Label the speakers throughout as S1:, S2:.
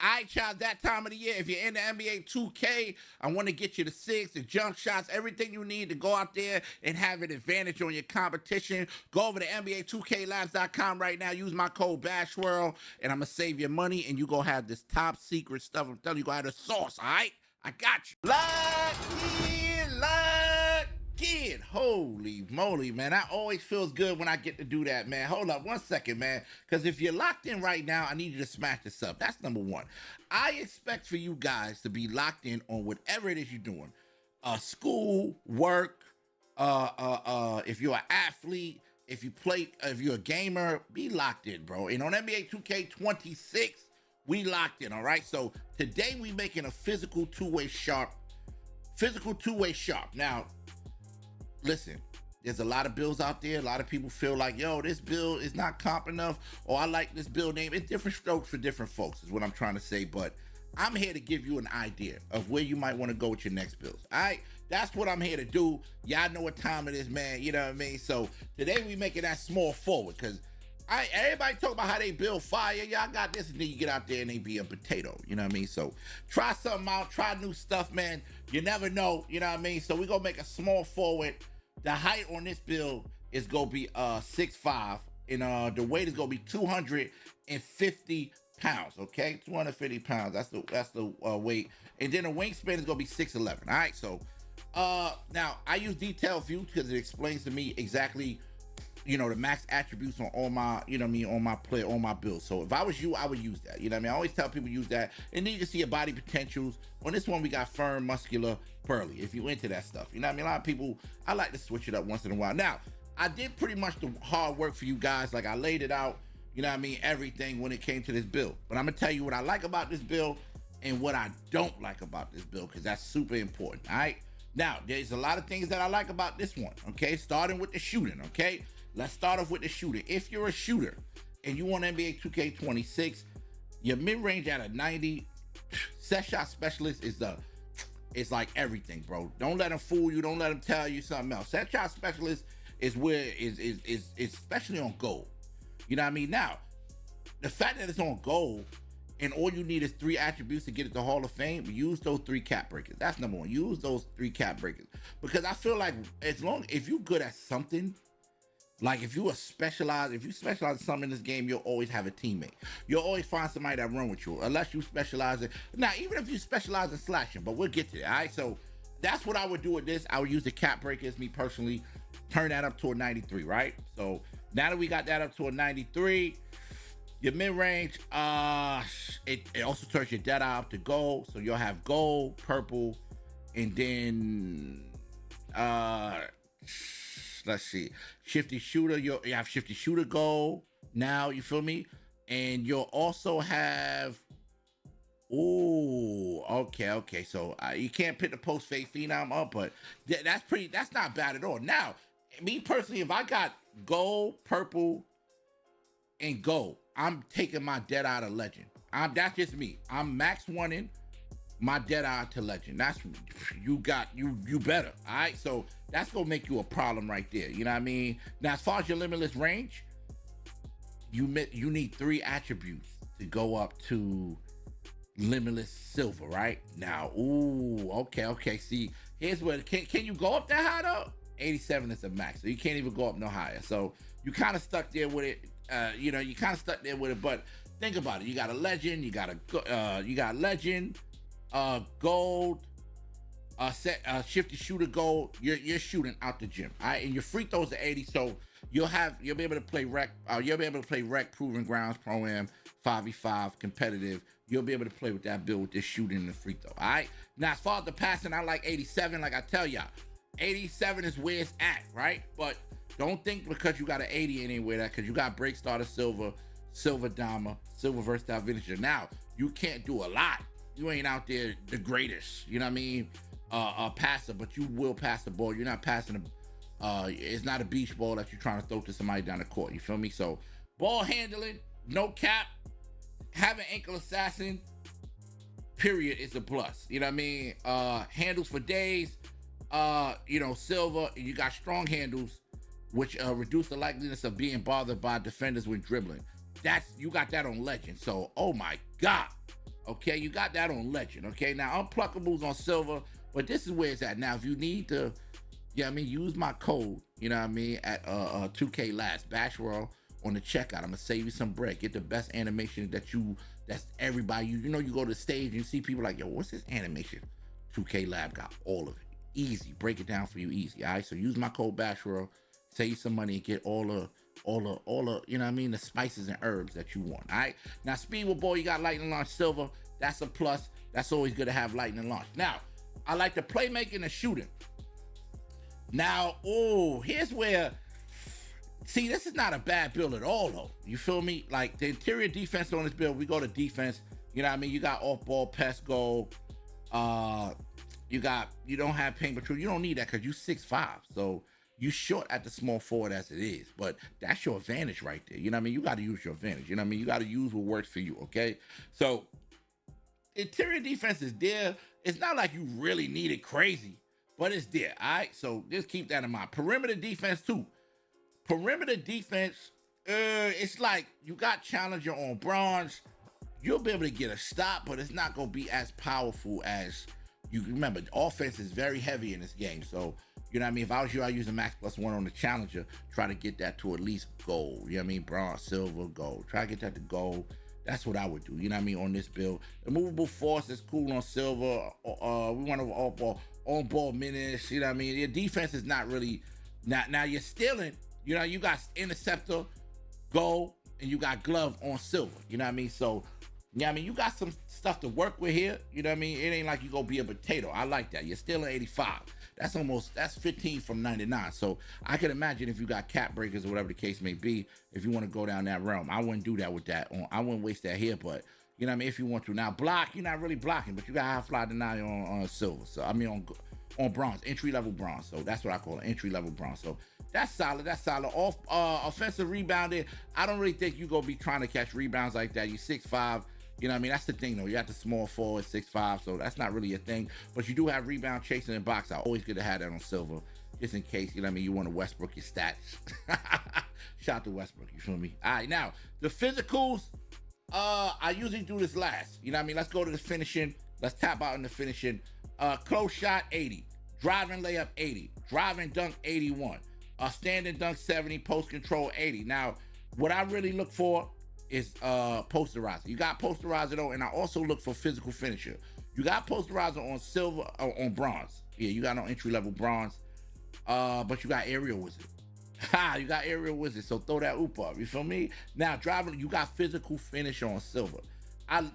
S1: I child, that time of the year, if you're in the NBA 2K, I want to get you the six, the jump shots, everything you need to go out there and have an advantage on your competition. Go over to NBA2KLabs.com right now. Use my code BASHWORLD, and I'm going to save your money, and you going to have this top secret stuff. I'm telling you, going to have the sauce, all right? I got you. Lock in. Holy moly, man. That always feels good when I get to do that, man. Hold up 1 second, man. Because if you're locked in right now, I need you to smash this up. That's number one. I expect for you guys to be locked in on whatever it is you're doing. School, work, if you're an athlete, if you're a gamer, be locked in, bro. And on NBA 2K26, we locked in, all right? So today we making a physical two-way sharp. Now, listen, there's a lot of builds out there. A lot of people feel like, yo, this build is not comp enough, or I like this build name. It's different strokes for different folks is what I'm trying to say, but I'm here to give you an idea of where you might want to go with your next builds, all right? That's what I'm here to do. Y'all know what time it is, man. You know what I mean? So today we making that small forward, because everybody talk about how they build fire. Y'all got this, and then you get out there and they be a potato. You know what I mean? So try something out. Try new stuff, man. You never know. You know what I mean? So we're going to make a small forward. The height on this build is going to be 6'5", and the weight is going to be 250 pounds, okay? 250 pounds. That's the weight. And then the wingspan is going to be 6'11". All right? So now I use detailed view because it explains to me exactly, you know, the max attributes on all my, you know what I mean, on my play, on my build. So if I was you, I would use that. You know what I mean? I always tell people use that. And then you can see your body potentials. On this one, we got firm, muscular, pearly, if you into that stuff. You know what I mean? A lot of people, I like to switch it up once in a while. Now, I did pretty much the hard work for you guys. Like, I laid it out, you know what I mean, everything when it came to this build. But I'm going to tell you what I like about this build and what I don't like about this build, because that's super important, all right? Now, there's a lot of things that I like about this one, okay? Starting with the shooting, okay? Let's start off with the shooter. If you're a shooter and you want NBA 2K26, your mid-range at a 90, set shot specialist is like everything, bro. Don't let them fool you. Don't let them tell you something else. Set shot specialist is where is especially on goal. You know what I mean? Now, the fact that it's on goal and all you need is 3 attributes to get it to Hall of Fame, use those 3 cap breakers. That's number one. Use those 3 cap breakers. Because I feel like if you're good at something, like if you specialize in something in this game, you'll always have a teammate. You'll always find somebody that run with you, unless you specialize in, now, even if you specialize in slashing, but we'll get to that, all right? So that's what I would do with this. I would use the cap breakers, me personally, turn that up to a 93, right? So now that we got that up to a 93, your mid-range, it also turns your dead eye up to gold. So you'll have gold, purple, and then, let's see, shifty shooter. You have shifty shooter gold now, you feel me? And you'll also have, ooh, okay. So you can't pick the post fade phenom up, but that's not bad at all. Now, me personally, if I got gold, purple, and gold, I'm taking my dead eye to legend. That's just me. I'm max oneing my dead eye to legend. That's you better. All right. So that's gonna make you a problem right there. You know what I mean? Now, as far as your limitless range, you need 3 attributes to go up to limitless silver, right? Now, ooh, okay. See, here's where can you go up that high though? 87 is the max, so you can't even go up no higher. So you kind of stuck there with it. You kind of stuck there with it. But think about it. You got a legend. You got legend. Gold, shifty shooter gold. You're shooting out the gym, all right? And your free throws are 80, so you'll be able to play rec. You'll be able to play rec, proving grounds, pro-am, 5v5, competitive. You'll be able to play with that build with this shooting and the free throw, all right? Now, as far as the passing, I like 87. Like I tell y'all, 87 is where it's at, right? But don't think because you got an 80 anywhere that, because you got break starter silver, silver dama, silver versatile finisher. Now, you can't do a lot. You ain't out there the greatest, you know what I mean, passer, but you will pass the ball. You're not passing it's not a beach ball that you're trying to throw to somebody down the court, you feel me? So ball handling, no cap, having ankle assassin, period, is a plus, you know what I mean? Handles for days, silver, and you got strong handles, which reduce the likeliness of being bothered by defenders when dribbling. You got that on legend. So, oh my God. Okay, you got that on legend. Okay, now unpluggables on silver, but this is where it's at. Now, if you need to, yeah, I mean, use my code, you know what I mean, at 2K last Bashroll on the checkout. I'm gonna save you some bread. Get the best animation that's everybody, you know, you go to the stage and you see people like, yo, what's this animation? 2K Lab got all of it. Easy, break it down for you easy. All right, so use my code Bashroll, save you some money and get all the, you know what I mean, the spices and herbs that you want. All right, now Speedwell Boy, you got lightning launch silver. That's a plus. That's always good to have lightning launch. Now, I like the playmaking and shooting. Now, oh, here's where, see, this is not a bad build at all, though. You feel me? Like, the interior defense on this build, we go to defense. You know what I mean? You got off-ball, pass, goal. You don't have paint patrol. You don't need that because you 6'5". So you short at the small forward as it is. But that's your advantage right there. You know what I mean? You got to use your advantage. You know what I mean? You got to use what works for you, okay? So interior defense is there. It's not like you really need it crazy, but it's there, all right? So just keep that in mind. Perimeter defense, too. Perimeter defense, it's like you got Challenger on bronze. You'll be able to get a stop, but it's not going to be as powerful as you remember. The offense is very heavy in this game. So, you know what I mean? If I was you, I'd use a max +1 on the Challenger. Try to get that to at least gold. You know what I mean? Bronze, silver, gold. Try to get that to gold. That's what I would do, you know what I mean, on this build. The movable force is cool on silver. We want to on-ball minutes, you know what I mean? Your defense is not really, now you're stealing, you know, you got interceptor, gold, and you got glove on silver, you know what I mean? So, yeah, I mean, you got some stuff to work with here, you know what I mean? It ain't like you gonna be a potato. I like that. You're stealing 85. That's 15 from 99. So I can imagine if you got cap breakers or whatever the case may be, if you want to go down that realm. I wouldn't do that with that. I wouldn't waste that here, but you know what I mean? If you want to. Now block, you're not really blocking, but you got high fly deny on silver. So I mean on bronze, entry level bronze. So that's what I call it, entry level bronze. So that's solid. That's solid. Offensive rebounding. I don't really think you're gonna be trying to catch rebounds like that. You 6'5". You know what I mean? That's the thing, though. You got the small forward, 6'5", so that's not really a thing. But you do have rebound chasing and box out. Always good to have that on silver, just in case, you know what I mean, you want to Westbrook your stats. Shout out to Westbrook, you feel me? All right, now, the physicals, I usually do this last. You know what I mean? Let's go to the finishing. Let's tap out in the finishing. Close shot, 80. Driving layup, 80. Driving dunk, 81. Standing dunk, 70. Post control, 80. Now, what I really look for is posterizer. You got posterizer though, and I also look for physical finisher. You got posterizer on silver or on bronze. Yeah, you got on entry level bronze. But you got aerial wizard. Ha, you got aerial wizard. So throw that oop up. You feel me? Now driving, you got physical finish on silver.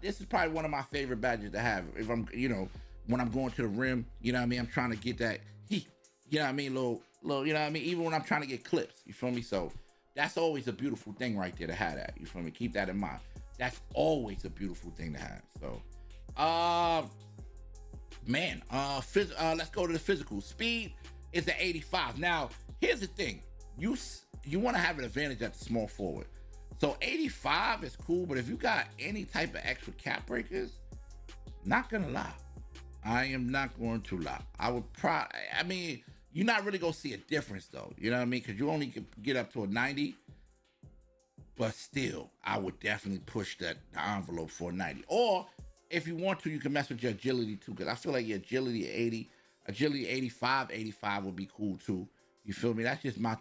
S1: This is probably one of my favorite badges to have. If I'm, you know, when I'm going to the rim, you know what I mean? I'm trying to get that heat. You know what I mean? Little, you know what I mean? Even when I'm trying to get clips. You feel me? So that's always a beautiful thing right there to have that. You feel me? Keep that in mind. That's always a beautiful thing to have. So, let's go to the physical. Speed is at 85. Now, here's the thing. You want to have an advantage at the small forward. So 85 is cool, but if you got any type of extra cap breakers, not gonna lie. I am not going to lie. I mean, you're not really gonna see a difference though. You know what I mean? Because you only can get up to a 90. But still, I would definitely push the envelope for a 90. Or if you want to, you can mess with your agility too. Because I feel like your agility 80, agility 85 would be cool too. You feel me? That's just my,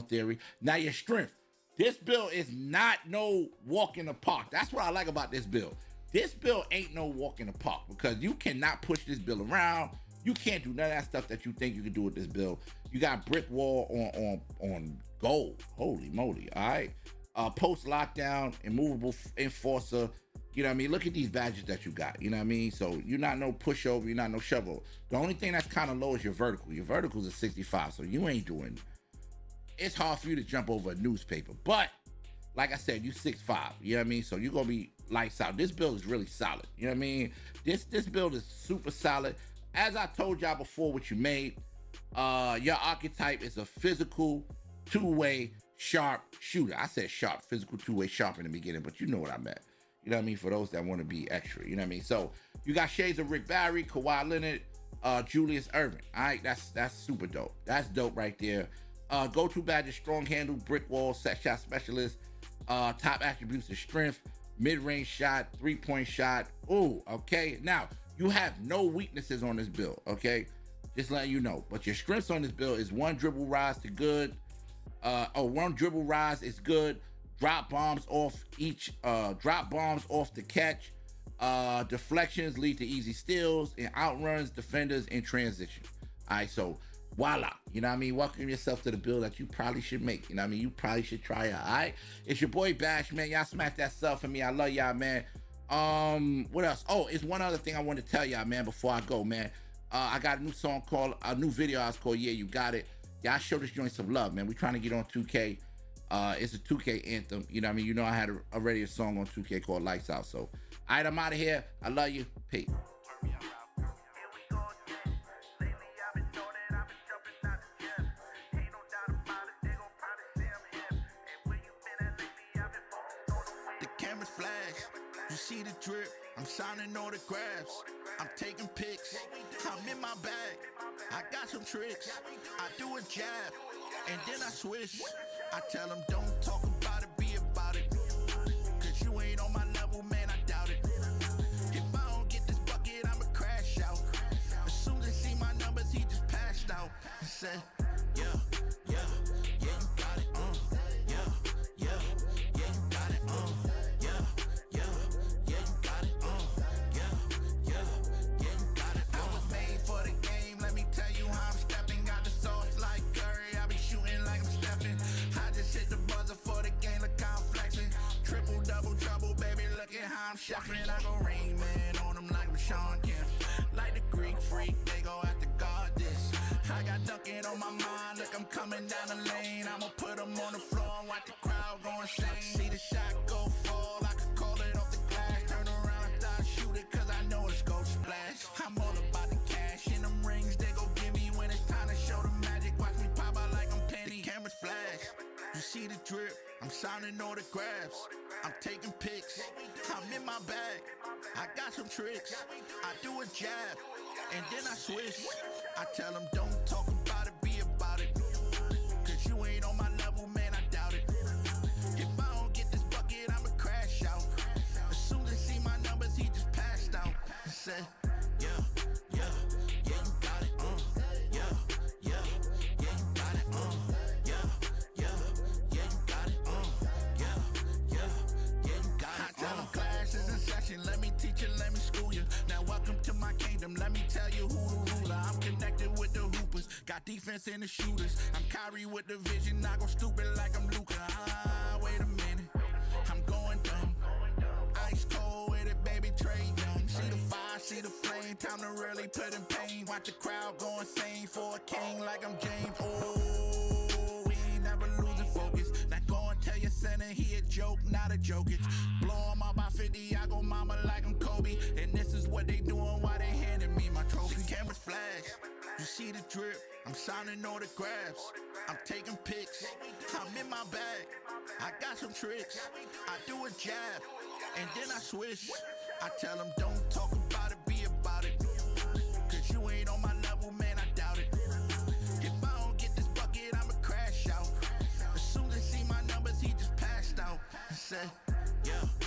S1: theory. Now your strength. This build is not no walk in the park. That's what I like about this build. This build ain't no walk in the park because you cannot push this build around. You can't do none of that stuff that you think you can do with this build. You got brick wall on gold. Holy moly, all right? Post lockdown, immovable enforcer. You know what I mean? Look at these badges that you got. You know what I mean? So you're not no pushover, you're not no shovel. The only thing that's kind of low is your vertical. Your vertical's at 65, so you ain't doing. It's hard for you to jump over a newspaper. But like I said, you 6'5", you know what I mean? So you're gonna be lights out. This build is really solid. You know what I mean? This build is super solid. As I told y'all before what you made, your archetype is a physical, two-way, sharp shooter. I said sharp, physical, two-way, sharp in the beginning, but you know what I meant. You know what I mean? For those that want to be extra, you know what I mean? So you got shades of Rick Barry, Kawhi Leonard, Julius Erving. All right, that's super dope. That's dope right there. Go-to badges, strong handle, brick wall, set shot specialist. Top attributes is strength, mid-range shot, three-point shot. Ooh, okay. Now, you have no weaknesses on this build, okay? Just letting you know. But your strengths on this build is one dribble rise to good. One dribble rise is good. Drop bombs off the catch. Deflections lead to easy steals, and outruns defenders in transition. All right, so voila, you know what I mean? Welcome yourself to the build that you probably should make. You know what I mean? You probably should try out. All right, it's your boy Bash, man. Y'all smash that sub for me. I love y'all, man. What else? Oh, it's one other thing I want to tell y'all, man, before I go, man. I got a new video I was called Yeah, You Got It. Y'all show this joint some love, man. We trying to get on 2K. It's a 2K anthem. You know what I mean? You know I had already a song on 2K called Lights Out. So, all right, I'm out of here. I love you. Peace. The camera's flash. You see the drip. I'm signing autographs. I'm taking pics. I'm in my bag. I got some tricks. I do a jab, and then I switch. I tell them don't talk about it, be about it. Cause you ain't on my level, man, I doubt it. If I don't get this bucket, I'ma crash out. As soon as he see my numbers, he just passed out. He said, yeah, yeah, yeah, you got it, yeah, yeah, yeah, you got it, yeah, yeah, yeah, you got it, yeah, yeah, yeah, you got it. I was made for the game, let me tell you how I'm stepping. Got the sauce like Curry, I be shooting like I'm stepping. I just hit the buzzer for the game, look how I'm flexing. Triple, double, trouble, baby, look at how I'm shuffling. I go Rain Man on them like I'm Sean Kemp. Like the Greek freak, they go have to guard this. I got Duncan on my mind, look, I'm coming down the lane. I'ma put them on the floor and watch the crowd go insane. See the shot go fall, I could call it off the glass. Turn around after I shoot it, cause I know it's go splash. I'm all about the cash, and them rings they go give me when it's time to show the magic. Watch me pop out like I'm Penny. The cameras flash, you see the drip. I'm signing autographs. I'm taking pics. I'm in my bag. I got some tricks. I do a jab, and then I switch. I tell them don't talk about it, be about it. Cause you ain't on my level, man, I doubt it. If I don't get this bucket, I'ma crash out. As soon as he see my numbers, he just passed out. He said, yeah, yeah, yeah, you got it, yeah, yeah, yeah, you got it, yeah, yeah, yeah, you got it, yeah, yeah, yeah, you got it. I tell them class is in session, let me teach you, let me school you. Now welcome to my kingdom, let me tell you who the ruler. I'm connected with the hoopers, got defense and the shooters. I'm Kyrie with the vision, I go stupid like I'm Luka. Wait a minute, I'm going dumb. Ice cold with it, baby, Trey Young. See the fire, see the flame, time to really put in pain. Watch the crowd go insane for a king like I'm James. Oh, we ain't never losing focus. Now go and tell your center he a joke, not a joke. It's blow him out by 50, I go mama like I'm Kobe. And this is what they doing while they handing me my trophy. Cameras flash, you see the drip. I'm signing autographs. I'm taking pics. I'm in my bag. I got some tricks. I do a jab, and then I switch. I tell them don't talk about it, be about it. Cause you ain't on my level, man, I doubt it. If I don't get this bucket, I'ma crash out. As soon as he see my numbers, he just passed out. He said, yeah.